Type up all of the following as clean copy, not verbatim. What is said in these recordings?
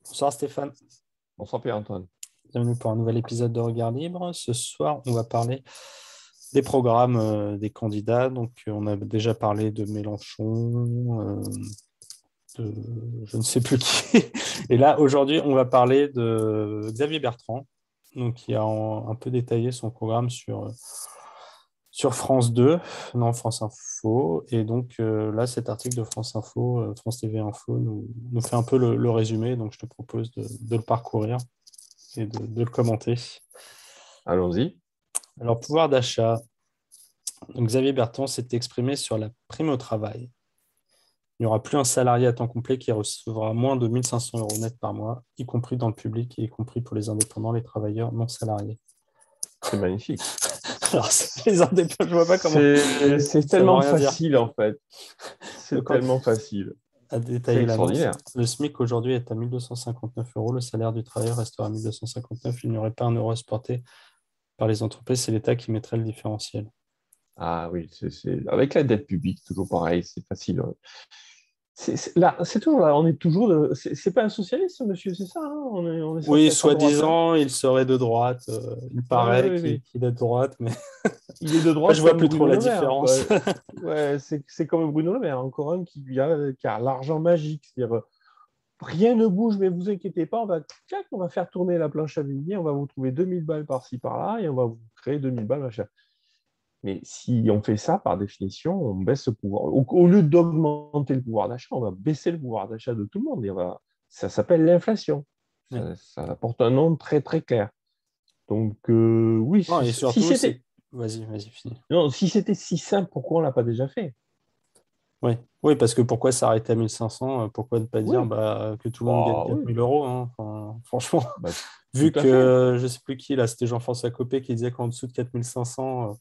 Bonsoir Stéphane, Bonsoir Pierre-Antoine. bienvenue pour un nouvel épisode de Regard Libre. Ce soir, on va parler des programmes des candidats. On a déjà parlé de Mélenchon, de je ne sais plus qui. Et là, aujourd'hui, on va parler de Xavier Bertrand, qui a un peu détaillé son programme sur France 2, non, France Info. Et là, cet article de France Info, France TV Info, nous fait un peu le résumé. Donc, je te propose de le parcourir et de le commenter. Allons-y. Alors, pouvoir d'achat. Donc, Xavier Bertrand s'est exprimé sur la prime au travail. Il n'y aura plus un salarié à temps complet qui recevra moins de 1 500 euros net par mois, y compris dans le public et y compris pour les indépendants, les travailleurs non salariés. C'est magnifique. Alors, les indépendants, je ne vois pas comment C'est ça ne veut tellement rien dire. facile en fait. C'est Donc, tellement facile. à C'est détailler l'annonce, extraordinaire. le SMIC aujourd'hui est à 1 259 euros. Le salaire du travailleur restera à 1 259. Il n'y aurait pas un euro à supporter par les entreprises. C'est l'État qui mettrait le différentiel. Ah oui, avec la dette publique, toujours pareil, c'est facile. Là, c'est toujours là, on est toujours. C'est pas un socialiste, ce monsieur, c'est ça, hein, on est censé Oui, être à droite, hein. soi-disant, il serait de droite. Il Ouais, ouais, paraît ouais, qu'il ouais. est de droite, mais Il est de après, je droite vois comme plus trop Bruno la Le Maire, différence. quoi. Ouais, c'est comme Bruno Le Maire, encore un qui a l'argent magique. C'est-à-dire, rien ne bouge, mais vous inquiétez pas, on va faire tourner la planche à billets, on va vous trouver 2000 balles par-ci, par-là, et on va vous créer 2000 balles, machin. Mais si on fait ça, par définition, on baisse le pouvoir. Au lieu d'augmenter le pouvoir d'achat, on va baisser le pouvoir d'achat de tout le monde. Ça s'appelle l'inflation. Oui. Ça apporte un nom très, très clair. Donc, oui, Non, et surtout, c'est. Vas-y, finis. non, si c'était si simple, pourquoi on ne l'a pas déjà fait? Oui. Oui, parce que pourquoi s'arrêter à 1 500? Pourquoi ne pas dire Oui, que tout le monde gagne bah, quatre oui, mille euros, hein. Enfin, franchement, bah, tout vu à fait. que je ne sais plus qui, là, c'était Jean-François Copé qui disait qu'en dessous de 4 500,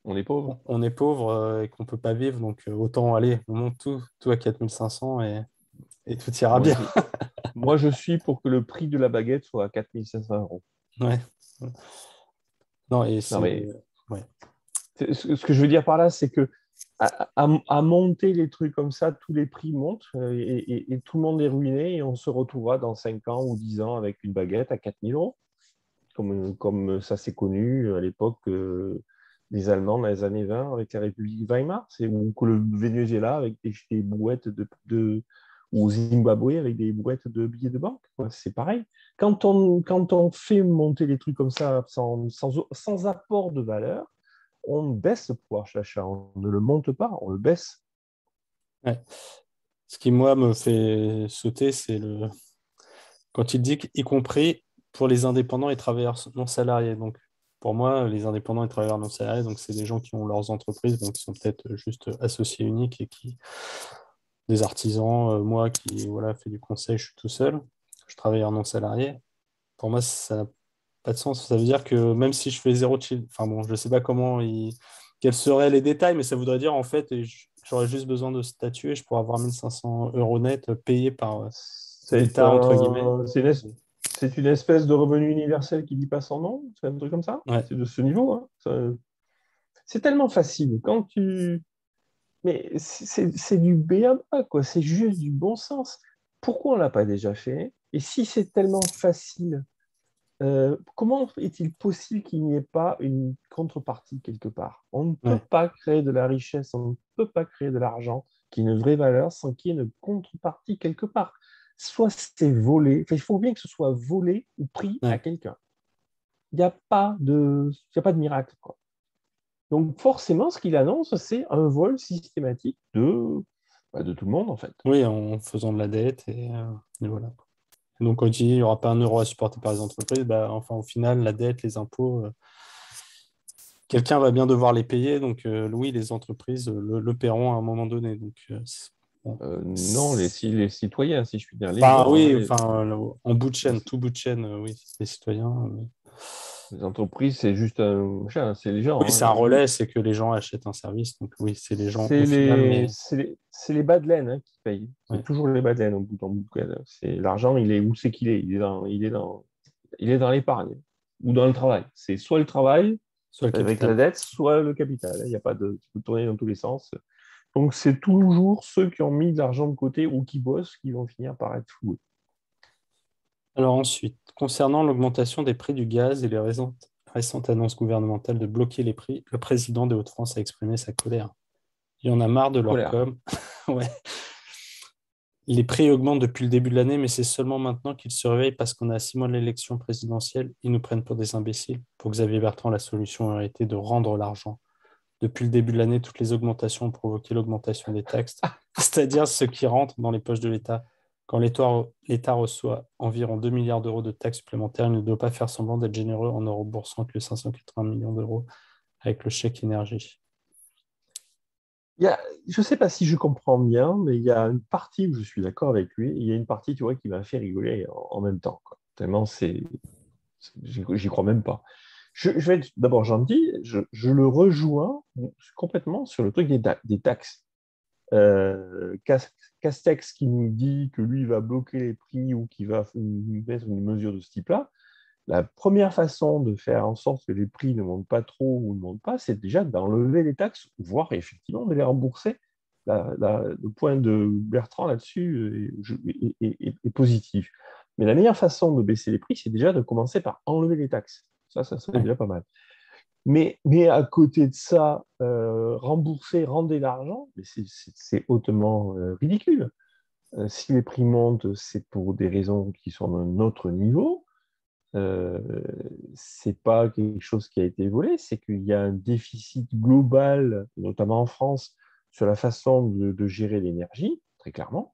On est pauvre. on est pauvre et qu'on ne peut pas vivre. Autant aller, on monte tout à 4 500 et tout ira Moi, bien. je, Moi, je suis pour que le prix de la baguette soit à 4500 euros. Ouais. Non, et Non, c'est. mais Ouais. ce que je veux dire par là, c'est que à monter les trucs comme ça, tous les prix montent et tout le monde est ruiné et on se retrouvera dans 5 ans ou 10 ans avec une baguette à 4000 euros, comme ça s'est connu à l'époque des Allemands dans les années 20 avec la République Weimar, ou que le Venezuela avec des brouettes ou Zimbabwe avec des brouettes de billets de banque, quoi. C'est pareil. Quand on fait monter les trucs comme ça sans apport de valeur, on baisse le pouvoir d'achat, on ne le monte pas, on le baisse. Ouais. Ce qui, moi, me fait sauter, c'est quand il dit y compris pour les indépendants et travailleurs non salariés. Donc, pour moi, les indépendants et travailleurs non salariés, donc c'est des gens qui ont leurs entreprises, donc qui sont peut-être juste associés uniques et des artisans, moi qui voilà, fais du conseil, je suis tout seul, je suis travailleur non salarié. Pour moi, ça n'a pas de sens. Ça veut dire que même si je fais zéro de chiffre, enfin bon, je ne sais pas quels seraient les détails, mais ça voudrait dire en fait, j'aurais juste besoin de statuer, je pourrais avoir 1 500 euros net payés par C'est l'État, entre guillemets. un, c'est une espèce de revenu universel qui dit pas son nom, c'est un truc comme ça. Ouais, C'est de ce niveau, hein. C'est tellement facile. Mais c'est du béaba, quoi. C'est juste du bon sens. Pourquoi on l'a pas déjà fait? Et si c'est tellement facile, comment est-il possible qu'il n'y ait pas une contrepartie quelque part? On ne peut ouais, pas créer de la richesse, on ne peut pas créer de l'argent qui ait une vraie valeur sans qu'il y ait une contrepartie quelque part. Soit c'est volé, enfin, il faut bien que ce soit volé ou pris à ouais. quelqu'un. Il n'y a pas de miracle, quoi. Donc forcément, ce qu'il annonce, c'est un vol systématique de tout le monde, en fait. Oui, en faisant de la dette et voilà. Donc, quand il dit il n'y aura pas un euro à supporter par les entreprises, bah, enfin, au final, la dette, les impôts, quelqu'un va bien devoir les payer. Donc, oui, les entreprises le paieront à un moment donné. Donc, bon. Non, les citoyens, si je puis dire, les Enfin, gens, hein, oui, enfin, en bout de les, chaîne, tout bout de chaîne, oui, c'est les citoyens. les entreprises, c'est juste un machin, c'est les gens, Oui, c'est un hein. relais, c'est que les gens achètent un service. Donc, oui, c'est les gens au C'est final, les, mais c'est les, c'est les bas de laine, hein, qui payent. C'est ouais, toujours les bas de laine en bout de laine. C'est l'argent, il est où c'est qu'il est? Il est dans l'épargne ou dans le travail. C'est soit le travail soit le avec la capital. dette, soit le capital. Il n'y a pas de, tu peux tourner dans tous les sens. Donc c'est toujours ceux qui ont mis de l'argent de côté ou qui bossent qui vont finir par être floués. Alors ensuite, concernant l'augmentation des prix du gaz et les récentes annonces gouvernementales de bloquer les prix, le président des Hauts-de-France a exprimé sa colère. Il y en a marre de leur Colère. com. Ouais. Les prix augmentent depuis le début de l'année, mais c'est seulement maintenant qu'ils se réveillent parce qu'on est à 6 mois de l'élection présidentielle. Ils nous prennent pour des imbéciles. Pour Xavier Bertrand, la solution aurait été de rendre l'argent. Depuis le début de l'année, toutes les augmentations ont provoqué l'augmentation des taxes, c'est-à-dire ce qui rentre dans les poches de l'État. Quand l'État reçoit environ 2 milliards d'euros de taxes supplémentaires, il ne doit pas faire semblant d'être généreux en ne remboursant que 580 millions d'euros avec le chèque énergie. Je ne sais pas si je comprends bien, mais il y a une partie où je suis d'accord avec lui, et il y a une partie, tu vois, qui m'a fait rigoler en même temps, quoi. Tellement j'y crois même pas. Je vais être d'abord gentil, je le rejoins complètement sur le truc des taxes. Castex qui nous dit que lui va bloquer les prix ou qui va mettre une mesure de ce type-là, la première façon de faire en sorte que les prix ne montent pas trop ou ne montent pas, c'est déjà d'enlever les taxes, voire effectivement de les rembourser. Le point de Bertrand là-dessus est positif. Mais la meilleure façon de baisser les prix, c'est déjà de commencer par enlever les taxes. Ça serait Ouais. déjà pas mal. Mais à côté de ça, rembourser, rendre l'argent, c'est hautement ridicule. Si les prix montent, c'est pour des raisons qui sont d'un autre niveau. Euh, c'est pas quelque chose qui a été volé, c'est qu'il y a un déficit global, notamment en France, sur la façon de gérer l'énergie, très clairement.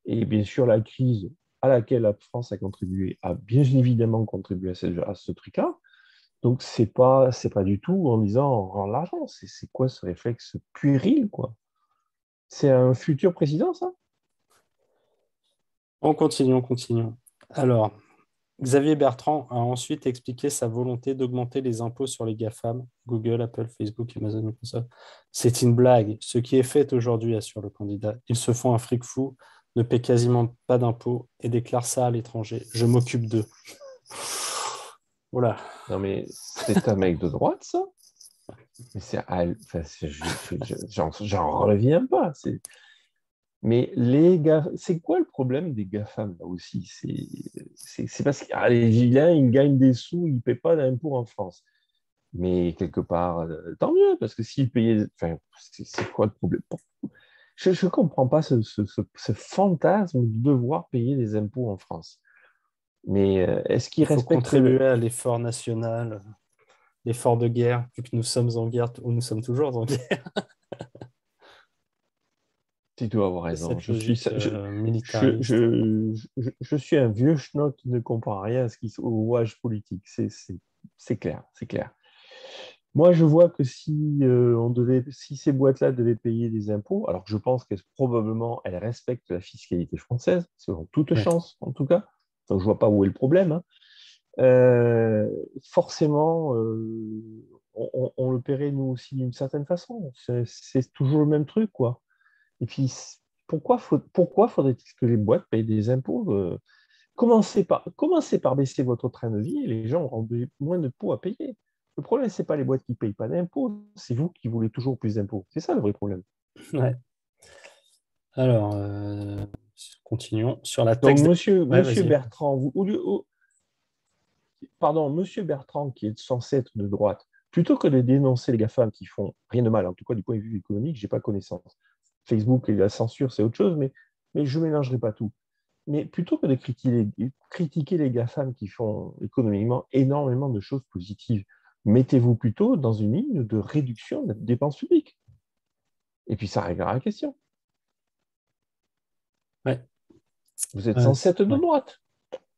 Et bien sûr, la crise à laquelle la France a contribué a bien évidemment contribué à ce truc-là. Donc, c'est pas du tout en disant on rend l'argent. C'est quoi ce réflexe puéril, quoi? C'est un futur président, ça? On continue. Alors, Xavier Bertrand a ensuite expliqué sa volonté d'augmenter les impôts sur les GAFAM, Google, Apple, Facebook, Amazon, Microsoft. C'est une blague. Ce qui est fait aujourd'hui, assure le candidat. Ils se font un fric fou, ne paient quasiment pas d'impôts et déclarent ça à l'étranger. Je m'occupe d'eux. Voilà. Non, mais c'est un mec de droite, ça? Mais enfin, j'en reviens pas. Mais les gars, c'est quoi le problème des GAFAM là aussi? C'est parce que les vilains, ils gagnent des sous, ils ne paient pas d'impôts en France. Mais quelque part, tant mieux, parce que s'ils payaient. Enfin, c'est quoi le problème? Je ne comprends pas ce fantasme de devoir payer des impôts en France. Mais est-ce qu'ils Il faut respectent contribuer à l'effort national, l'effort de guerre, vu que nous sommes en guerre, ou nous sommes toujours en guerre. Tu dois avoir C'est raison. cette logique militariste. Je suis un vieux schnock qui ne comprend rien au rouage politique. C'est clair, c'est clair. Moi, je vois que si ces boîtes-là devaient payer des impôts, alors que je pense que probablement elles respectent la fiscalité française, selon toute Ouais. chance en tout cas, donc je vois pas où est le problème, hein. Euh, Forcément, on le paierait nous aussi d'une certaine façon. C'est toujours le même truc, quoi. Et puis, pourquoi faudrait-il que les boîtes payent des impôts? Commencez par baisser votre train de vie et les gens auront moins de pots à payer. Le problème, ce n'est pas les boîtes qui ne payent pas d'impôts, c'est vous qui voulez toujours plus d'impôts. C'est ça le vrai problème. Ouais. Alors, continuons. Sur la Donc, taxe Ouais, monsieur vas-y. Bertrand, pardon, monsieur Bertrand, qui est censé être de droite, plutôt que de dénoncer les GAFAM qui font rien de mal, en tout cas du point de vue économique, je n'ai pas connaissance. Facebook et la censure, c'est autre chose, mais je ne mélangerai pas tout. Mais plutôt que de critiquer les GAFAM qui font économiquement énormément de choses positives, mettez-vous plutôt dans une ligne de réduction de la dépense publique. Et puis ça réglera la question. Ouais. Vous êtes censé être de Ouais. droite.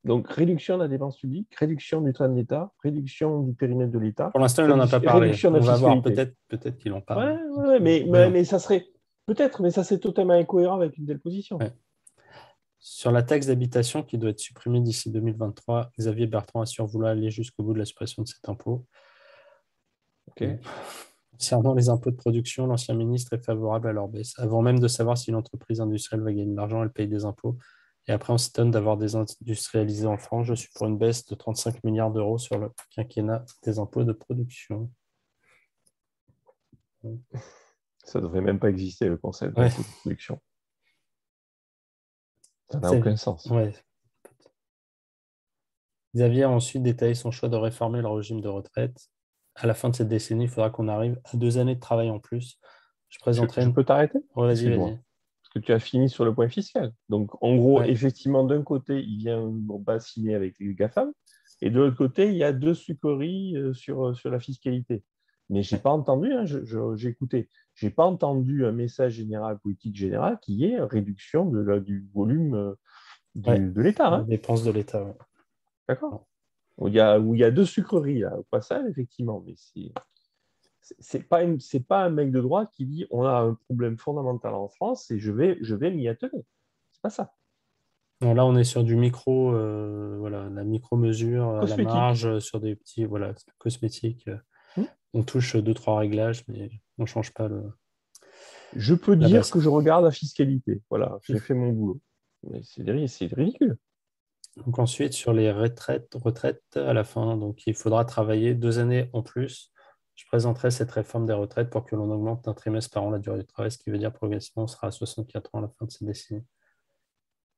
Donc réduction de la dépense publique, réduction du train de l'État, réduction du périmètre de l'État, Pour l'instant, il n'en a pas parlé. réduction de On la va voir. fiscalité. Peut-être qu'il en Ouais, parle. ouais, ouais, mais, mais, Voyons. mais ça serait peut-être, mais ça c'est totalement incohérent avec une telle position. Ouais. Sur la taxe d'habitation qui doit être supprimée d'ici 2023, Xavier Bertrand assure vouloir aller jusqu'au bout de la suppression de cet impôt. Bon. Ok. Concernant les impôts de production, l'ancien ministre est favorable à leur baisse. Avant même de savoir si l'entreprise industrielle va gagner de l'argent, elle paye des impôts. Et après, on s'étonne d'avoir désindustrialisé en France. Je suis pour une baisse de 35 milliards d'euros sur le quinquennat des impôts de production. Ça ne devrait même pas exister le concept Ouais, d'impôt de production. Ça n'a c'est aucun sens. ouais. Xavier a ensuite détaillé son choix de réformer le régime de retraite. À la fin de cette décennie, il faudra qu'on arrive à 2 années de travail en plus. Je présenterai Je une... peux t'arrêter? Oh, vas-y, Excuse-moi. vas-y. Parce que tu as fini sur le point fiscal. Donc, en gros, Ouais, effectivement, d'un côté, il vient bassiner avec les GAFAM, et de l'autre côté, il y a deux sucreries sur la fiscalité. Mais je n'ai ouais, pas entendu, hein, j'ai écouté, je n'ai pas entendu un message général, politique général, qui est réduction du volume ouais. de l'État. Les Hein. dépenses de l'État, ouais. D'accord? Où il y a deux sucreries, là, au passage, effectivement. Mais c'est pas un mec de droite qui dit on a un problème fondamental en France et je vais m'y atteler. C'est pas ça. Non, là, on est sur du micro, voilà, la micro-mesure à la Cosmétique. marge, sur des petits, voilà, cosmétiques. Hmm. On touche deux, trois réglages, mais on ne change pas Je peux la dire base. que je regarde la fiscalité. Voilà, j'ai fait mon boulot. Mais c'est ridicule. Donc ensuite, sur les retraites à la fin, donc il faudra travailler 2 années en plus. Je présenterai cette réforme des retraites pour que l'on augmente d'un trimestre par an la durée du travail, ce qui veut dire progressivement on sera à 64 ans à la fin de cette décennie.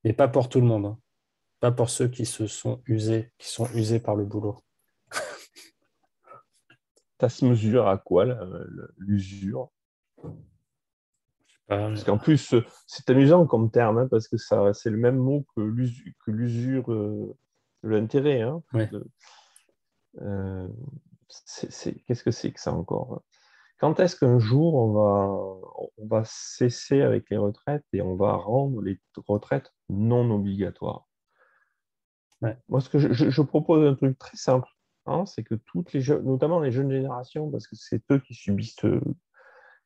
Mais pas pour tout le monde, hein. Pas pour ceux qui se sont usés, qui sont usés par le boulot. Ça se mesure à quoi, l'usure? Parce Euh, qu'en plus, c'est amusant comme terme, hein, parce que c'est le même mot que l'usure de l'intérêt. Hein, ouais. euh, qu'est-ce que c'est que ça encore? Quand est-ce qu'un jour on va cesser avec les retraites et on va rendre les retraites non obligatoires? Ouais. Moi, ce que je propose un truc très simple, hein, c'est que toutes les jeunes, notamment les jeunes générations, parce que c'est eux qui subissent,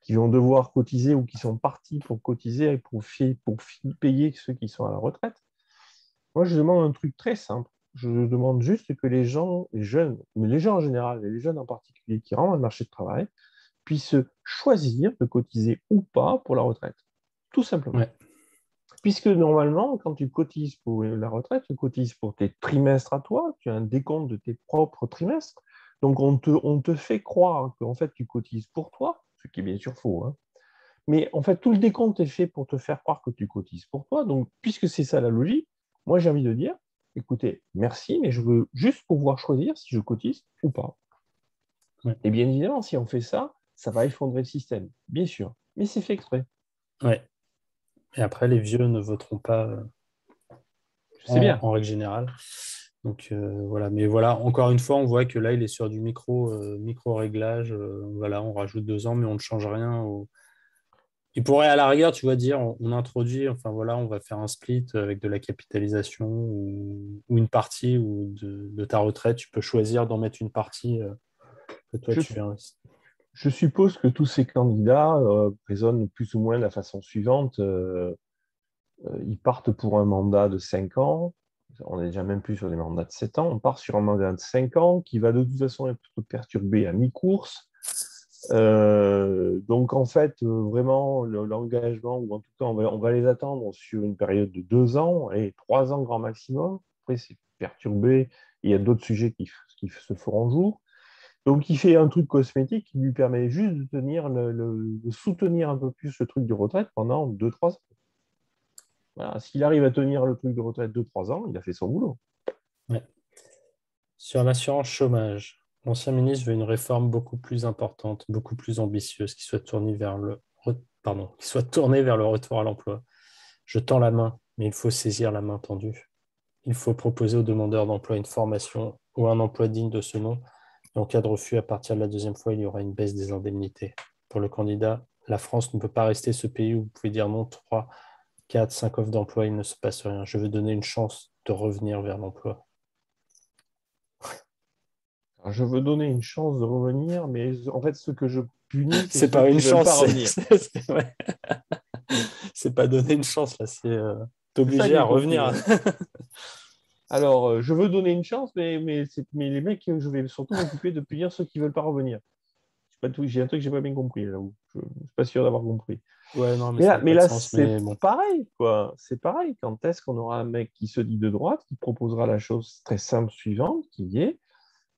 qui vont devoir cotiser ou qui sont partis pour cotiser et pour payer ceux qui sont à la retraite. Moi, je demande un truc très simple. Je demande juste que les gens, les jeunes, mais les gens en général, et les jeunes en particulier, qui rentrent dans le marché du travail, puissent choisir de cotiser ou pas pour la retraite. Tout simplement. Ouais. Puisque normalement, quand tu cotises pour la retraite, tu cotises pour tes trimestres à toi, tu as un décompte de tes propres trimestres. Donc, on te fait croire qu'en fait, tu cotises pour toi, ce qui est bien sûr faux. Hein. Mais en fait, tout le décompte est fait pour te faire croire que tu cotises pour toi. Donc, puisque c'est ça la logique, moi, j'ai envie de dire, écoutez, merci, mais je veux juste pouvoir choisir si je cotise ou pas. Ouais. Et bien évidemment, si on fait ça, ça va effondrer le système, bien sûr. Mais c'est fait exprès. Ouais. Et après, les vieux ne voteront pas Je sais bien. en règle générale. Donc voilà, mais voilà, encore une fois, on voit que là, il est sur du micro réglage. Voilà, on rajoute 2 ans, mais on ne change rien. Il pourrait à la rigueur, tu vois, dire, on introduit, enfin voilà, on va faire un split avec de la capitalisation ou une partie ou de ta retraite. Tu peux choisir d'en mettre une partie que toi Je, tu veux investir. je suppose que tous ces candidats raisonnent plus ou moins de la façon suivante. Ils partent pour un mandat de 5 ans. On n'est déjà même plus sur des mandats de 7 ans. On part sur un mandat de 5 ans qui va de toute façon être perturbé à mi-course. Donc, en fait, vraiment, l'engagement, ou en tout cas, on va les attendre sur une période de 2 ans et 3 ans grand maximum. Après, c'est perturbé. Il y a d'autres sujets qui se feront jour. Donc, il fait un truc cosmétique qui lui permet juste de soutenir un peu plus le truc de retraite pendant 2, 3 ans. Voilà. S'il arrive à tenir le truc de retraite 2, 3 ans, il a fait son boulot. Ouais. Sur l'assurance chômage, l'ancien ministre veut une réforme beaucoup plus importante, beaucoup plus ambitieuse, qui soit tournée vers qui soit tournée vers le retour à l'emploi. Je tends la main, mais il faut saisir la main tendue. Il faut proposer aux demandeurs d'emploi une formation ou un emploi digne de ce nom. Et en cas de refus, à partir de la deuxième fois, il y aura une baisse des indemnités. Pour le candidat, la France ne peut pas rester ce pays où vous pouvez dire non, 3, 4, 5 offres d'emploi, il ne se passe rien. Je veux donner une chance de revenir vers l'emploi. Alors, je veux donner une chance de revenir, mais en fait, ce que je punis, c'est C'est ceux pas qui une ne veulent pas chance, revenir. ouais. C'est pas donner une chance, là, c'est t'es C'est ça que obligé à j'ai compris. revenir. Hein. Alors, je veux donner une chance, mais les mecs, je vais surtout m'occuper de punir ceux qui ne veulent pas revenir. J'ai un truc que j'ai pas bien compris, là. Je ne suis pas sûr d'avoir compris. Ouais, non, mais Mais ça là, n'a mais pas de là, sens, c'est mais bon. pareil, quoi. C'est pareil. Quand est-ce qu'on aura un mec qui se dit de droite, qui proposera la chose très simple suivante, qui est,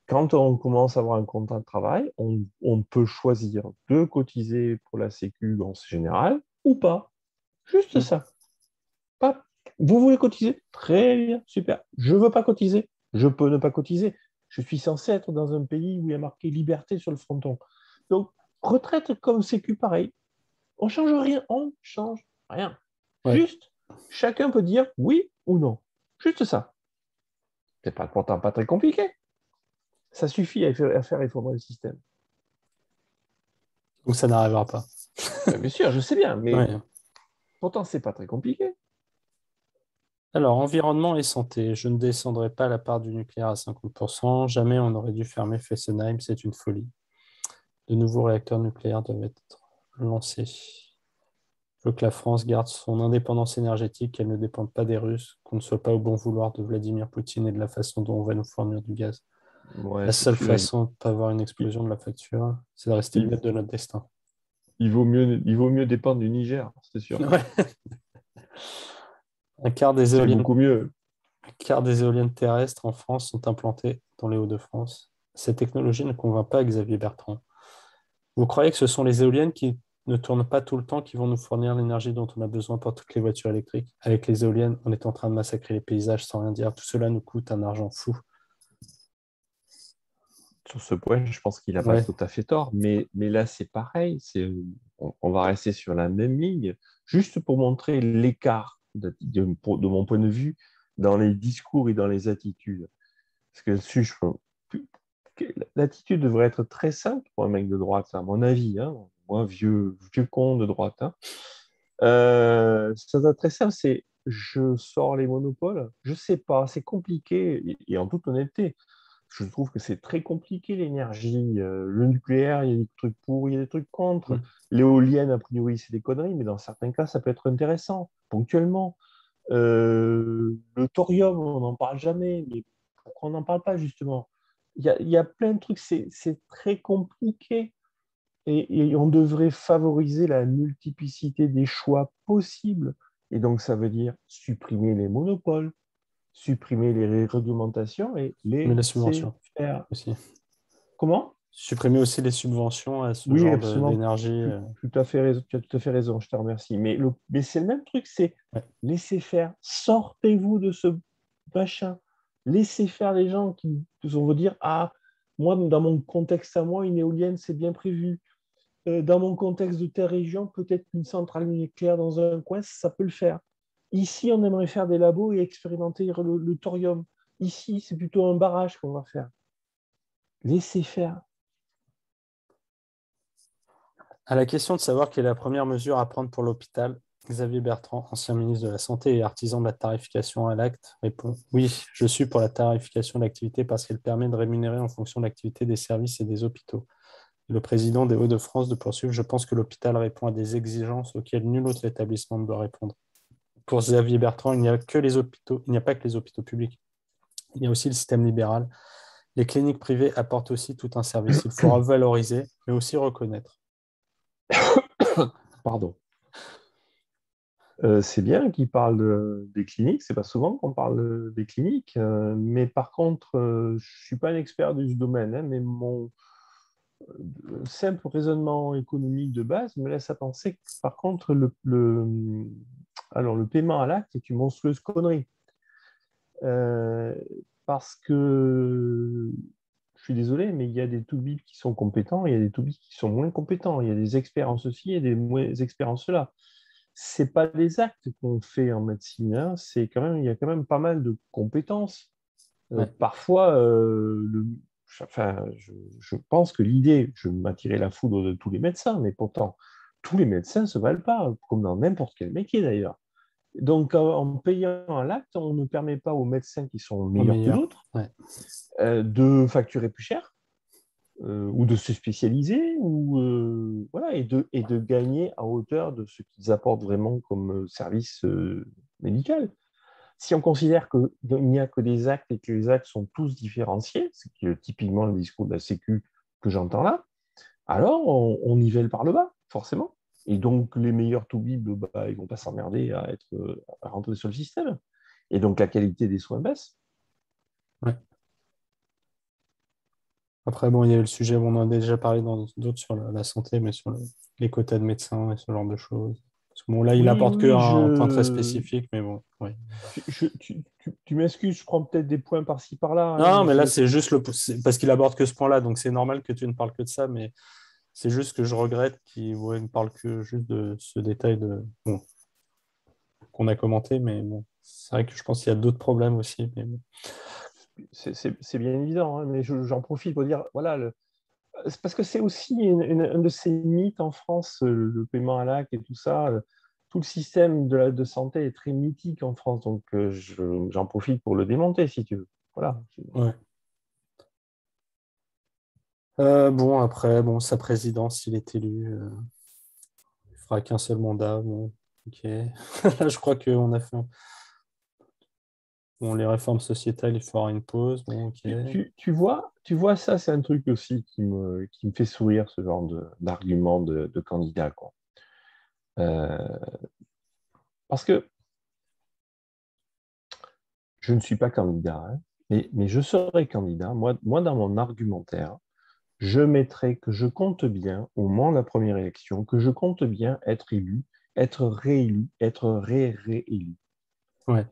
quand on commence à avoir un contrat de travail, on peut choisir de cotiser pour la Sécu en général ou pas. Juste Mm. ça. Pas, vous voulez cotiser? Très bien, super. Je ne veux pas cotiser. Je peux ne pas cotiser. Je suis censé être dans un pays où il y a marqué liberté sur le fronton. Donc, retraite comme sécu, pareil. On ne change rien. On change rien. Ouais. Juste, chacun peut dire oui ou non. Juste ça. C'est pas pourtant pas très compliqué. Ça suffit à faire effondrer le système. Donc ça n'arrivera pas. Bien sûr, je sais bien, mais Ouais. pourtant, c'est pas très compliqué. Alors, environnement et santé. Je ne descendrai pas la part du nucléaire à 50%. Jamais on aurait dû fermer Fessenheim, c'est une folie. De nouveaux réacteurs nucléaires doivent être lancés. Je veux que la France garde son indépendance énergétique, qu'elle ne dépende pas des Russes, qu'on ne soit pas au bon vouloir de Vladimir Poutine et de la façon dont on va nous fournir du gaz. Ouais, La c'est seule sûr. façon de ne pas avoir une Il, explosion de la facture, c'est de rester il- maître de notre destin. il vaut mieux dépendre du Niger, c'est sûr. Ouais. Un quart des C'est éoliennes, beaucoup mieux. un quart des éoliennes terrestres en France sont implantées dans les Hauts-de-France. Cette technologie ne convainc pas Xavier Bertrand. Vous croyez que ce sont les éoliennes qui ne tournent pas tout le temps qui vont nous fournir l'énergie dont on a besoin pour toutes les voitures électriques? Avec les éoliennes, on est en train de massacrer les paysages sans rien dire. Tout cela nous coûte un argent fou. Sur ce point, je pense qu'il n'a pas Ouais, tout à fait tort, mais là, c'est pareil. On va rester sur la même ligne, juste pour montrer l'écart, de mon point de vue, dans les discours et dans les attitudes. Parce que l'attitude devrait être très simple pour un mec de droite, à mon avis, hein. Moi, vieux con de droite, hein. Ça doit être très simple, c'est je sors les monopoles. Je sais pas, c'est compliqué, et en toute honnêteté, je trouve que c'est très compliqué l'énergie. Le nucléaire, il y a des trucs pour, il y a des trucs contre. mm, L'éolienne, a priori, c'est des conneries, mais dans certains cas, ça peut être intéressant, ponctuellement. Le thorium, on n'en parle jamais, mais pourquoi on n'en parle pas justement? Il y a plein de trucs, c'est très compliqué. Et on devrait favoriser la multiplicité des choix possibles. Et donc, ça veut dire supprimer les monopoles, supprimer les réglementations et mais les laisser subventions faire. aussi. Comment? Supprimer aussi les subventions à ce Oui, genre absolument. d'énergie. Tout à fait raison. Tu as tout à fait raison, je te remercie. Mais c'est le même truc, c'est Ouais. laisser faire. Sortez-vous de ce machin. Laissez faire les gens qui vont vous dire, ah, moi, dans mon contexte à moi, une éolienne, c'est bien prévu. Dans mon contexte de telle région, peut-être qu'une centrale nucléaire dans un coin, ça peut le faire. Ici, on aimerait faire des labos et expérimenter le thorium. Ici, c'est plutôt un barrage qu'on va faire. Laissez faire. À la question de savoir quelle est la première mesure à prendre pour l'hôpital, Xavier Bertrand, ancien ministre de la Santé et artisan de la tarification à l'acte, répond: oui, je suis pour la tarification de l'activité parce qu'elle permet de rémunérer en fonction de l'activité des services et des hôpitaux. Le président des Hauts-de-France de poursuivre: je pense que l'hôpital répond à des exigences auxquelles nul autre établissement ne doit répondre. Pour Xavier Bertrand, il n'y a que les hôpitaux, il n'y a pas que les hôpitaux publics. Il y a aussi le système libéral. Les cliniques privées apportent aussi tout un service. Il faut valoriser, mais aussi reconnaître. Pardon. C'est bien qu'il parle des cliniques, c'est pas souvent qu'on parle des cliniques, mais par contre, je suis pas un expert de ce domaine, hein, mais mon simple raisonnement économique de base me laisse à penser que, par contre, alors, le paiement à l'acte est une monstrueuse connerie. Euh, Parce que, je suis désolé, mais il y a des toubibs qui sont compétents, et il y a des toubibs qui sont moins compétents. Il y a des experts en ceci et des moins experts en cela. C'est pas les actes qu'on fait en médecine, hein, il y a quand même pas mal de compétences. Ouais. Parfois, enfin, je pense que l'idée, je m'attirais la foudre de tous les médecins, mais pourtant, tous les médecins ne se valent pas, comme dans n'importe quel métier d'ailleurs. Donc, en payant un l'acte, on ne permet pas aux médecins qui sont Au meilleurs que meilleur. d'autres Ouais. de facturer plus cher, ou de se spécialiser, voilà, et de gagner à hauteur de ce qu'ils apportent vraiment comme service médical. Si on considère qu'il n'y a que des actes et que les actes sont tous différenciés, c'est typiquement le discours de la Sécu que j'entends là, alors on nivelle par le bas, forcément. Et donc les meilleurs toubibs, bah, ils ne vont pas s'emmerder à rentrer sur le système. Et donc la qualité des soins baisse. Ouais. Après, bon, il y a eu le sujet, on en a déjà parlé dans d'autres sur la santé, mais sur les quotas de médecins et ce genre de choses. Parce que bon, là, il Oui, apporte oui, qu'un point très spécifique, mais bon, ouais. tu, je- tu- tu m'excuses, je prends peut-être des points par-ci par-là, hein, Non, mais mais là, c'est juste parce qu'il aborde que ce point-là, donc c'est normal que tu ne parles que de ça, mais c'est juste que je regrette qu'il ne parle que juste de ce détail bon, qu'on a commenté, mais bon, c'est vrai que je pense qu'il y a d'autres problèmes aussi. Mais bon. c'est bien évident, hein, mais j'en profite pour dire, voilà, c'est parce que c'est aussi un de ces mythes en France, le paiement à l'acte et tout ça. Tout le système de santé est très mythique en France, donc j'en profite pour le démonter, si tu veux. Voilà. Ouais. Bon, après, bon, sa présidence, s'il est élu, il fera qu'un seul mandat. Bon, ok. Là, je crois qu'on a fait. Bon, les réformes sociétales, il faudra une pause. Bon, ok. Tu vois, ça, c'est un truc aussi qui me fait sourire, ce genre d'argument de candidat, quoi. Euh, Parce que je ne suis pas candidat, hein, mais je serai candidat. Moi, dans mon argumentaire, je mettrai que je compte bien, au moment de la première élection, que je compte bien être élu, être réélu, être réélu. Ouais,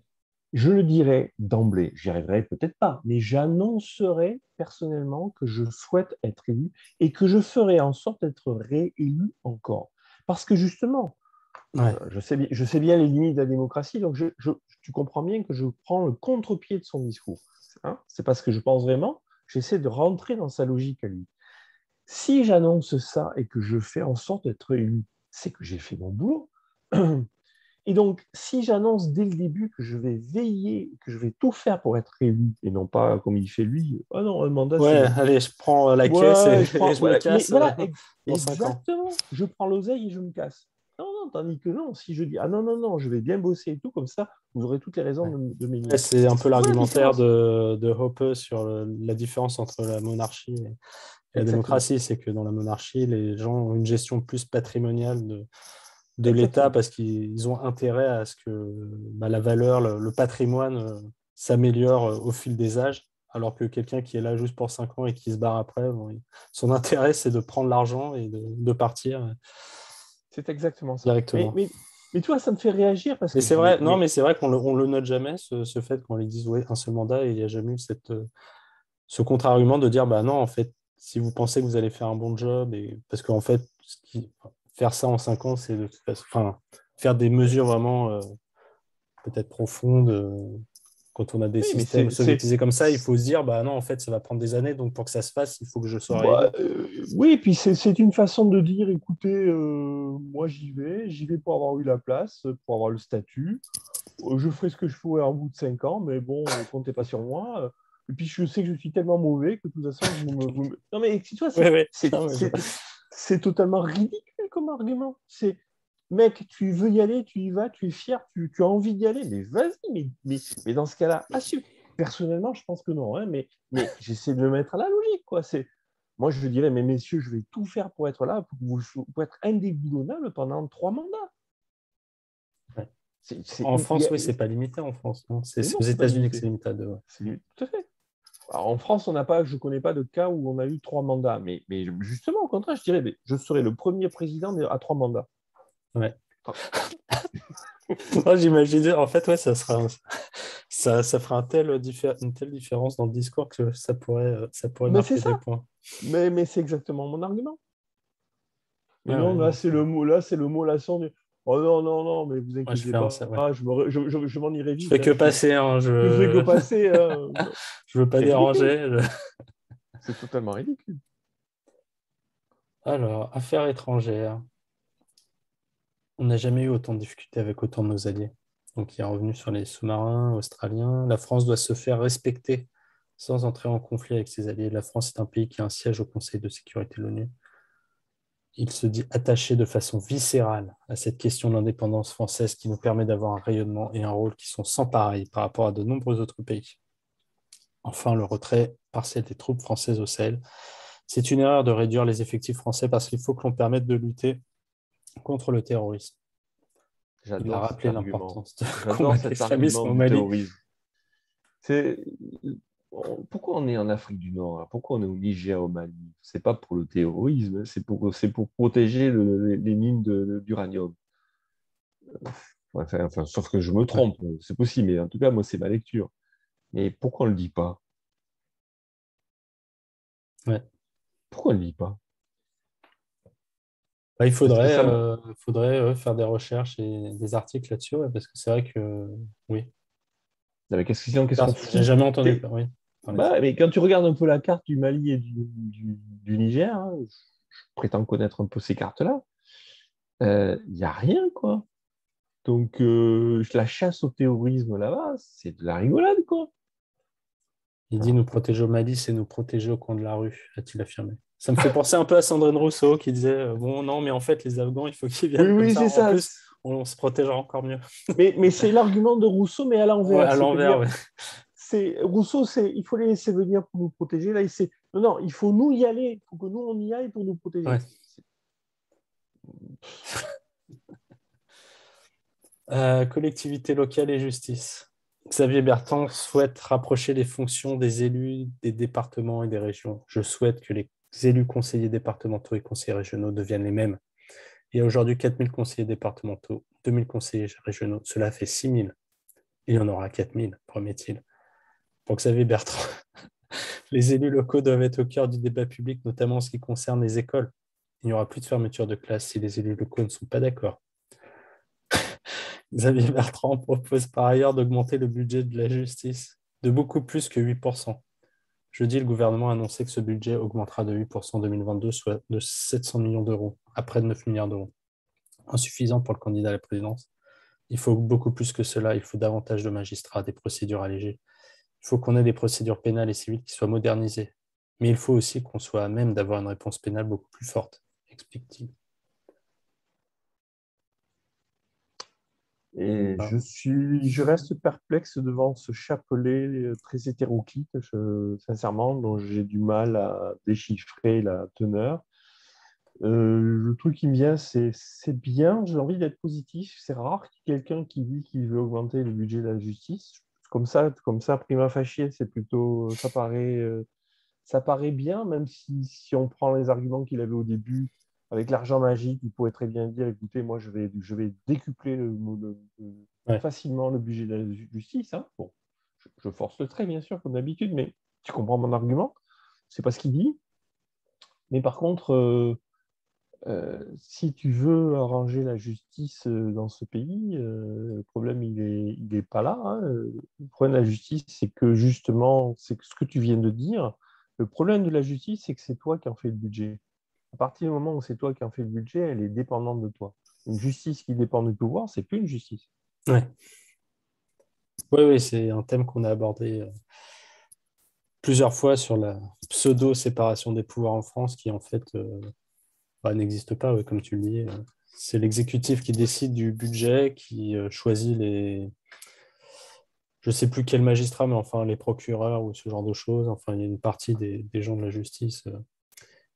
Je le dirai d'emblée, j'y arriverai peut-être pas, mais j'annoncerai personnellement que je souhaite être élu et que je ferai en sorte d'être réélu encore. Parce que justement, ouais, je sais bien les limites de la démocratie, donc tu comprends bien que je prends le contre-pied de son discours. Hein, c'est parce que je pense vraiment, j'essaie de rentrer dans sa logique à lui. Si j'annonce ça et que je fais en sorte d'être élu, c'est que j'ai fait mon boulot. Et donc, si j'annonce dès le début que je vais veiller, que je vais tout faire pour être élu, et non pas comme il fait lui, ah non, un mandat c'est ouais, bon. allez, je prends la caisse Ouais, et je me voilà, mais casse voilà, dans 5 ans. exactement, je prends l'oseille et je me casse. Non, non, tandis que non, si je dis, ah non, non, non, je vais bien bosser et tout, comme ça, vous aurez toutes les raisons Ouais. de Ouais, m'élire. c'est un peu Tu vois la l'argumentaire différence? de Hoppe sur la différence entre la monarchie et la Exactement, démocratie. C'est que dans la monarchie, les gens ont une gestion plus patrimoniale de l'État exactement. parce qu'ils ont intérêt à ce que bah, la valeur, le patrimoine s'améliore au fil des âges, alors que quelqu'un qui est là juste pour 5 ans et qui se barre après, bon, son intérêt, c'est de prendre l'argent et de partir C'est exactement ça. directement. Mais tu vois, ça me fait réagir parce Mais que c'est je dis, vrai, non, mais c'est vrai qu'on le note jamais, ce fait qu'on lui dise ouais, un seul mandat, et il n'y a jamais eu ce contre-argument de dire bah non, en fait, si vous pensez que vous allez faire un bon job, et parce qu'en fait, faire ça en 5 ans, c'est de toute façon, enfin, faire des mesures vraiment peut-être profondes. Quand on a des oui, mais systèmes soviétisés comme ça, il faut se dire bah non, en fait, ça va prendre des années, donc pour que ça se fasse, il faut que je sois réélu. bah, oui, puis c'est une façon de dire, écoutez, moi j'y vais pour avoir eu la place, pour avoir le statut. Je ferai ce que je pourrai en bout de 5 ans, mais bon, comptez pas sur moi. Et puis je sais que je suis tellement mauvais que de toute façon, Non mais tu vois, Oui, oui. Non, mais c'est totalement ridicule comme argument. C'est, mec, tu veux y aller, tu y vas, tu es fier, tu as envie d'y aller, mais vas-y, mais dans ce cas-là, assume. Personnellement, je pense que non, hein, mais j'essaie de me mettre à la logique, quoi. Moi, je dirais, mais messieurs, je vais tout faire pour être là, pour être indéboulonnable pendant 3 mandats. ouais. C'est, En France, oui, c'est pas limité en France, non. mais C'est non, aux c'est pas États-Unis que limité. c'est limité à deux. Ouais. Tout à fait. Alors, en France, on n'a pas, je ne connais pas de cas où on a eu 3 mandats. Mais justement, au contraire, je dirais, mais je serai le premier président à 3 mandats. Ouais. Ah, Moi, j'imaginais, en fait, ouais, ça fera une telle différence dans le discours que ça pourrait mais c'est marquer des ça. points. Mais c'est exactement mon argument. Mais Ouais, non, ouais, non, là, c'est le mot lassant. Oh non, non, non, mais vous ouais, je inquiétez fais un, pas, ça, ouais. je m'en irai Je vite. fais Hein, que passer, hein, je fais que passer. Hein. je veux pas C'est ridicule. déranger. C'est totalement ridicule. Alors, affaires étrangères. On n'a jamais eu autant de difficultés avec autant de nos alliés. Donc, il est revenu sur les sous-marins australiens. La France doit se faire respecter sans entrer en conflit avec ses alliés. La France est un pays qui a un siège au Conseil de sécurité de l'ONU. Il se dit attaché de façon viscérale à cette question de l'indépendance française qui nous permet d'avoir un rayonnement et un rôle qui sont sans pareil par rapport à de nombreux autres pays. Enfin, le retrait partiel des troupes françaises au Sahel. C'est une erreur de réduire les effectifs français parce qu'il faut que l'on permette de lutter contre le terrorisme. Il a J'adore cet rappelé argument. l'importance de J'adore combattre cet argument l'extrémisme au du Mali. terrorisme. C'est pourquoi on est en Afrique du Nord, hein? Pourquoi on est au Niger, au Mali? C'est pas pour le terrorisme, hein, c'est pour protéger les mines d'uranium. Enfin, sauf que je me Ouais. trompe, c'est possible, mais en tout cas, moi, c'est ma lecture. Mais pourquoi on ne le dit pas? Ouais. Pourquoi on ne le dit pas? Bah, il Parce que faudrait, ça, faire des recherches et des articles là-dessus, ouais, parce que c'est vrai que oui. non, mais sinon, qu'est-ce qu'on J'ai fout? jamais entendu T'es- parler. Oui, parler de ça. Bah, mais quand tu regardes un peu la carte du Mali et du Niger, hein, je prétends connaître un peu ces cartes-là, il n'y a rien, quoi. Donc, la chasse au terrorisme là-bas, c'est de la rigolade, quoi. Il dit nous protéger au Mali, c'est nous protéger au coin de la rue, a-t-il affirmé. Ça me fait penser un peu à Sandrine Rousseau qui disait bon, non, mais en fait, les Afghans, il faut qu'ils Oui, viennent comme oui, ça. c'est En ça. plus, on se protégera encore mieux. Mais c'est l'argument de Rousseau, mais à Ouais, l'envers. à l'envers, C'est-à-dire, ouais. Rousseau, il faut les laisser venir pour nous protéger. Là, non, non, il faut nous y aller. Il faut que nous, on y aille pour nous Ouais. protéger. Collectivité locale et justice. Xavier Bertrand souhaite rapprocher les fonctions des élus des départements et des régions. Je souhaite que les élus conseillers départementaux et conseillers régionaux deviennent les mêmes. Il y a aujourd'hui 4000 conseillers départementaux, 2000 conseillers régionaux. Cela fait 6000. Il y en aura 4000, promet-il. Pour Xavier Bertrand, les élus locaux doivent être au cœur du débat public, notamment en ce qui concerne les écoles. Il n'y aura plus de fermeture de classe si les élus locaux ne sont pas d'accord. Xavier Bertrand propose par ailleurs d'augmenter le budget de la justice de beaucoup plus que 8%. Jeudi, le gouvernement a annoncé que ce budget augmentera de 8% en 2022, soit de 700 millions d'euros, à près de 9 milliards d'euros. Insuffisant pour le candidat à la présidence. Il faut beaucoup plus que cela. Il faut davantage de magistrats, des procédures allégées. Il faut qu'on ait des procédures pénales et civiles qui soient modernisées. Mais il faut aussi qu'on soit à même d'avoir une réponse pénale beaucoup plus forte, explique-t-il. Et Ah, je reste perplexe devant ce chapelet très hétéroclite, sincèrement, dont j'ai du mal à déchiffrer la teneur. Le truc qui me vient, c'est bien, j'ai envie d'être positif. C'est rare qu'il y ait quelqu'un qui dit qu'il veut augmenter le budget de la justice. Comme ça, prima facie, c'est plutôt, ça paraît bien, même si on prend les arguments qu'il avait au début, avec l'argent magique, il pourrait très bien dire, écoutez, moi, je vais décupler ouais. facilement le budget de la justice, hein. Bon, je force le trait, bien sûr, comme d'habitude, mais tu comprends mon argument. C'est pas ce qu'il dit. Mais par contre, si tu veux arranger la justice dans ce pays, le problème, il est pas là, hein. Le problème de la justice, c'est que justement, c'est ce que tu viens de dire. Le problème de la justice, c'est que c'est toi qui en fais le budget. À partir du moment où c'est toi qui en fais le budget, elle est dépendante de toi. Une justice qui dépend du pouvoir, c'est plus une justice. Ouais. Oui, oui, c'est un thème qu'on a abordé plusieurs fois sur la pseudo-séparation des pouvoirs en France qui, en fait, n'existe pas, ouais, comme tu le dis. C'est l'exécutif qui décide du budget, qui choisit les. Je ne sais plus quel magistrat, mais enfin les procureurs ou ce genre de choses. Enfin, il y a une partie des gens de la justice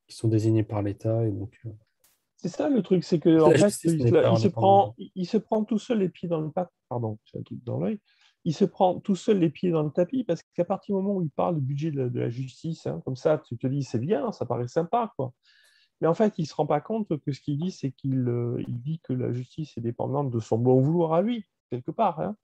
qui sont désignés par l'État. Et donc, C'est ça le truc, c'est que en la fait, justice n'est pas il se indépendante. prend, il se prend tout seul les pieds dans le tapis. Pardon, j'ai un truc dans l'œil. Il se prend tout seul les pieds dans le tapis parce qu'à partir du moment où il parle du budget de la justice, hein, comme ça, tu te dis c'est bien, ça paraît sympa, quoi. Mais en fait, il ne se rend pas compte que ce qu'il dit, c'est qu'il dit que la justice est dépendante de son bon vouloir à lui, quelque part, hein.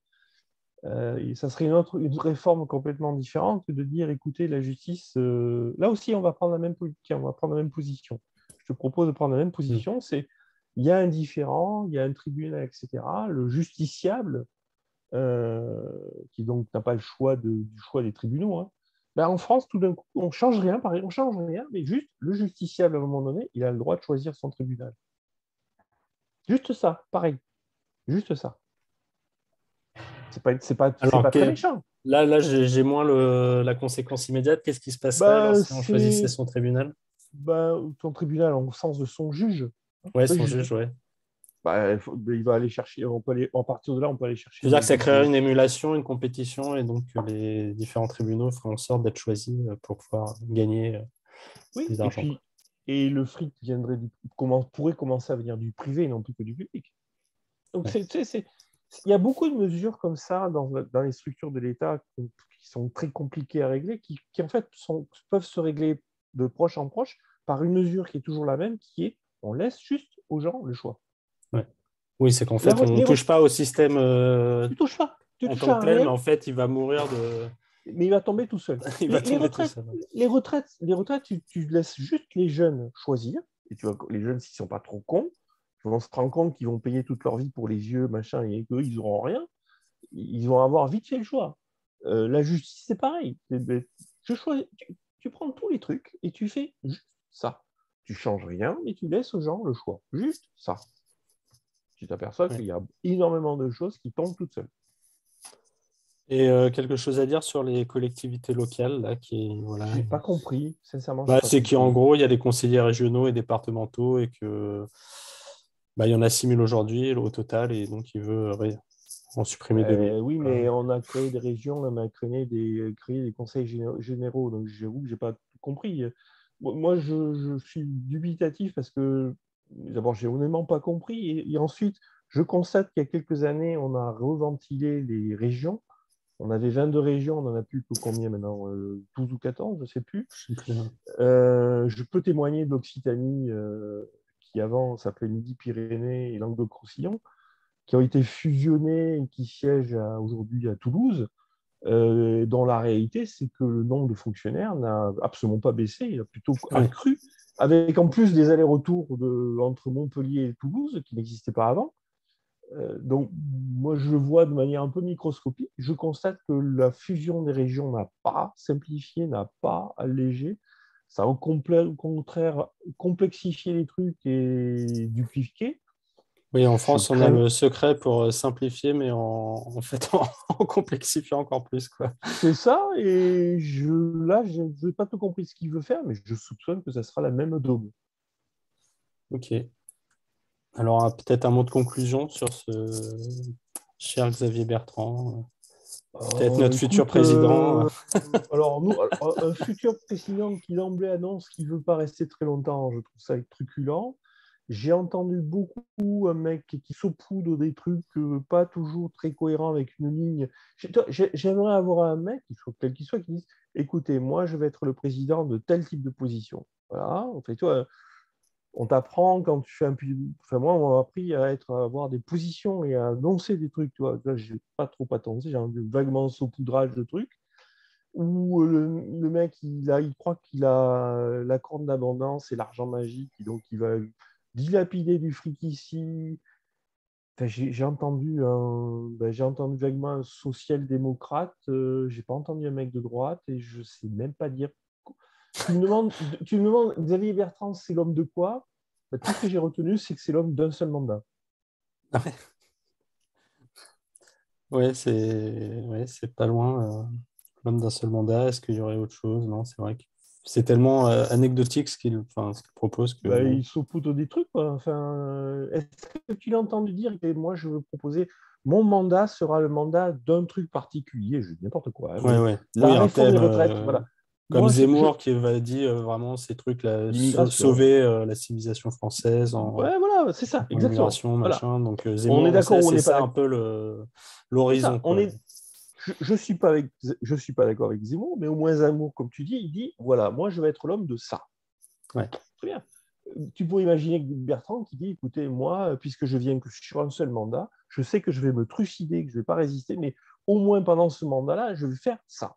Et ça serait une réforme complètement différente que de dire, écoutez, la justice, là aussi, on va prendre la même politique, on va prendre la même position. Je te propose de prendre la même Mm. position, c'est il y a un différend, il y a un tribunal, etc. Le justiciable, qui donc n'a pas le choix du choix des tribunaux, hein. Ben, en France, tout d'un coup, on change rien, pareil, on change rien, mais juste le justiciable, à un moment donné, il a le droit de choisir son tribunal. Juste ça, pareil, juste ça. C'est Alors, pas très méchant. là j'ai moins la conséquence immédiate. Qu'est-ce qui se passerait alors Ben, si on choisissait c'est son tribunal? son tribunal au sens de son juge. Ouais, Le son juge. juge, ouais. Ben, il va aller chercher, à partir de là, on peut aller Tu chercher veux dire le que ça juge. créerait une émulation, une compétition, et donc que les différents tribunaux feraient en sorte d'être choisis pour pouvoir gagner plus Oui, et d'argent, quoi. puis, et le fric pourrait commencer à venir du privé, non plus que du public. Donc, Ouais. il y a beaucoup de mesures comme ça dans les structures de l'État qui sont très compliquées à régler, qui en fait peuvent se régler de proche en proche par une mesure qui est toujours la même, qui est on laisse juste aux gens le choix. Ouais. Oui, c'est qu'en La fait, on ne touche pas au système tu touches pas, tu en touches tant que à tel, mais rien. en fait, il va mourir de. Mais il va tomber tout seul. Il va tomber tout seul. Les retraites tu laisses juste les jeunes choisir. Et tu vois, les jeunes, s'ils ne sont pas trop cons, ils vont se rendre compte qu'ils vont payer toute leur vie pour les vieux, machin, et qu'eux, ils n'auront rien. Ils vont avoir vite fait le choix. La justice, c'est pareil. Tu prends tous les trucs et tu fais juste ça. Tu changes rien, mais tu laisses aux gens le choix. Juste ça. Tu t'aperçois qu'il y a énormément de choses qui tombent toutes seules. Et quelque chose à dire sur les collectivités locales là, qui voilà. J'ai pas compris, sincèrement, j'ai Bah, pas c'est qu'en compris. gros, il y a des conseillers régionaux et départementaux et que bah, il y en a 6 000 aujourd'hui au total et donc il veut en supprimer 2 000. Oui, mais on a créé des régions, on a créé des conseils généraux, donc j'avoue que j'ai pas tout compris. Moi, je suis dubitatif parce que d'abord, j'ai honnêtement pas compris, et ensuite, je constate qu'il y a quelques années, on a reventilé les régions. On avait 22 régions, on n'en a plus que combien maintenant? 12 ou 14, je ne sais plus. Je sais plus, hein. Je peux témoigner de l'Occitanie, qui avant s'appelait Midi-Pyrénées et Languedoc-Roussillon, qui ont été fusionnés et qui siègent aujourd'hui à Toulouse, dont la réalité, c'est que le nombre de fonctionnaires n'a absolument pas baissé, il a plutôt Ouais. accru, avec en plus des allers-retours entre Montpellier et Toulouse, qui n'existaient pas avant. Donc, moi, je le vois de manière un peu microscopique. Je constate que la fusion des régions n'a pas simplifié, n'a pas allégé. Ça a au contraire complexifié les trucs et dupliqué. Oui, en Je France, on a crains, le secret pour simplifier, mais en fait, en complexifiant encore plus, quoi. c'est ça, et là, je n'ai pas tout compris ce qu'il veut faire, mais je soupçonne que ça sera la même daube. Ok. Alors, peut-être un mot de conclusion sur ce cher Xavier Bertrand. Peut-être notre futur Écoute, président. alors nous, un futur président qui d'emblée annonce qu'il ne veut pas rester très longtemps, je trouve ça truculent. J'ai entendu beaucoup un mec qui saupoudre des trucs pas toujours très cohérents avec une ligne. J'aimerais avoir un mec, quel qu'il soit, qui dise, écoutez, moi je vais être le président de tel type de position. Voilà, en fait, toi, on t'apprend quand tu fais un... Enfin, moi, on m'a appris à avoir des positions et à annoncer des trucs. Tu vois. Là, je n'ai pas trop attendu, j'ai un vaguement saupoudrage de trucs. Où le mec, il croit qu'il a la corne d'abondance et l'argent magique, et donc il va dilapider du fric ici. Enfin, j'ai entendu vaguement un social-démocrate, j'ai pas entendu un mec de droite, et je sais même pas dire. Tu me demandes, tu me demandes Xavier Bertrand, c'est l'homme de quoi? Ben, tout ce que j'ai retenu, c'est que c'est l'homme d'un seul mandat. C'est pas loin. L'homme d'un seul mandat. Est-ce qu'il y aurait autre chose? Non, c'est vrai que c'est tellement anecdotique ce qu'il propose que Ben, bon. il saupoudre des trucs, quoi. Enfin, est-ce que tu l'as entendu dire que moi, je veux proposer, mon mandat sera le mandat d'un truc particulier, je dis n'importe quoi, hein, Ouais, mais ouais. Oui, la un réforme thème des retraites, voilà. comme Moi, Zemmour qui va dire vraiment ces trucs-là, l'immigration. sauver la civilisation française Ouais, voilà, c'est ça, en exactement. immigration, Voilà. machin. Donc On est Zemmour, d'accord ou on c'est n'est pas ça un d'accord. peu C'est l'horizon, ça. quoi. Je suis pas je suis pas d'accord avec Zemmour, mais au moins Zemmour, comme tu dis, il dit, voilà, moi, je vais être l'homme de ça. Ouais. Très bien. Tu pourrais imaginer Bertrand qui dit, écoutez, moi, puisque je viens que sur un seul mandat, je sais que je vais me trucider, que je ne vais pas résister, mais au moins pendant ce mandat-là, je vais faire ça.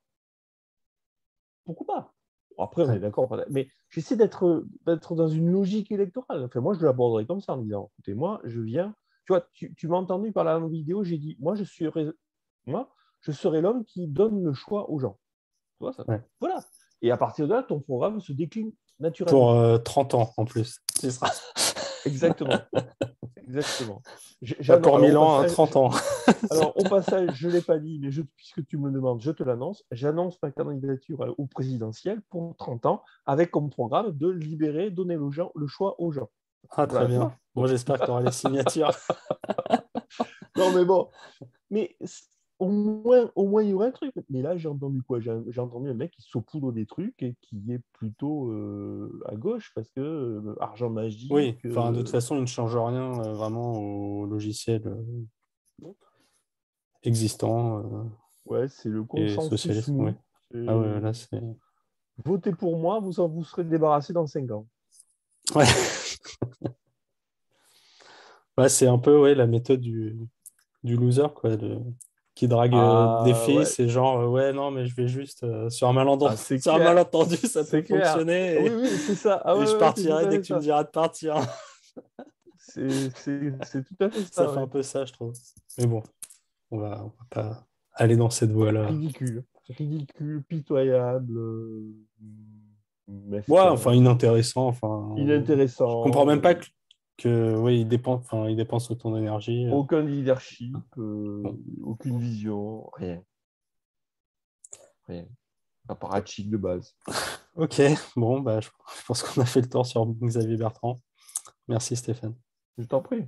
Pourquoi pas? Bon, après, on est Ouais. d'accord, mais j'essaie d'être dans une logique électorale. Enfin, moi, je l'aborderais comme ça en disant, écoutez, moi, je viens, tu vois, tu m'as entendu par la vidéo, j'ai dit, moi, je serai l'homme qui donne le choix aux gens. Tu vois ça? Ouais. Voilà. Et à partir de là, ton programme se décline Pour naturellement. 30 ans en plus. C'est ça. Exactement. Exactement. Pas pour Alors, 1000 ans, hein, 30 ans. au passage, je ne l'ai pas dit, mais puisque tu me demandes, je te l'annonce. J'annonce ma candidature au présidentiel pour 30 ans avec comme programme de libérer, donner le choix aux gens. Ah, très Voilà, tu bien. vois. Bon, Bon. j'espère que tu auras les signatures. Non, mais bon. Mais au moins, il y aurait un truc. Mais là, j'ai entendu quoi? J'ai entendu un mec qui saupoudre des trucs et qui est plutôt à gauche parce que argent magique. Oui, enfin, de toute façon, il ne change rien vraiment au logiciel existant Ouais, c'est le et consensus socialiste. Oui. mou. Ah ouais, C'est- là, c'est. Votez pour moi, vous serez débarrassé dans 5 ans. Ouais. Ouais, c'est un peu ouais, la méthode du loser, quoi, qui drague des Ah filles, ouais, c'est genre, ouais, non, mais je vais juste sur un ah, c'est sur un clair, malentendu, ça peut c'est clair. fonctionner Oui, oui, c'est ça. Ah et ouais, je ouais, c'est tout partirai à dès fait que tu me ça. diras de partir. C'est tout à fait Ça ça, fait un ouais. peu ça, je trouve. Mais bon, on va pas aller dans cette voie-là. Ridicule. Ridicule, pitoyable, Ouais, enfin, mesquin, inintéressant. Enfin, je comprends inintéressant, même pas oui, il dépense autant d'énergie. aucun leadership, Bon. aucune vision, rien, rien. Apparatchik de base. Ok, bon, bah, je pense qu'on a fait le tour sur Xavier Bertrand. Merci Stéphane. Je t'en prie.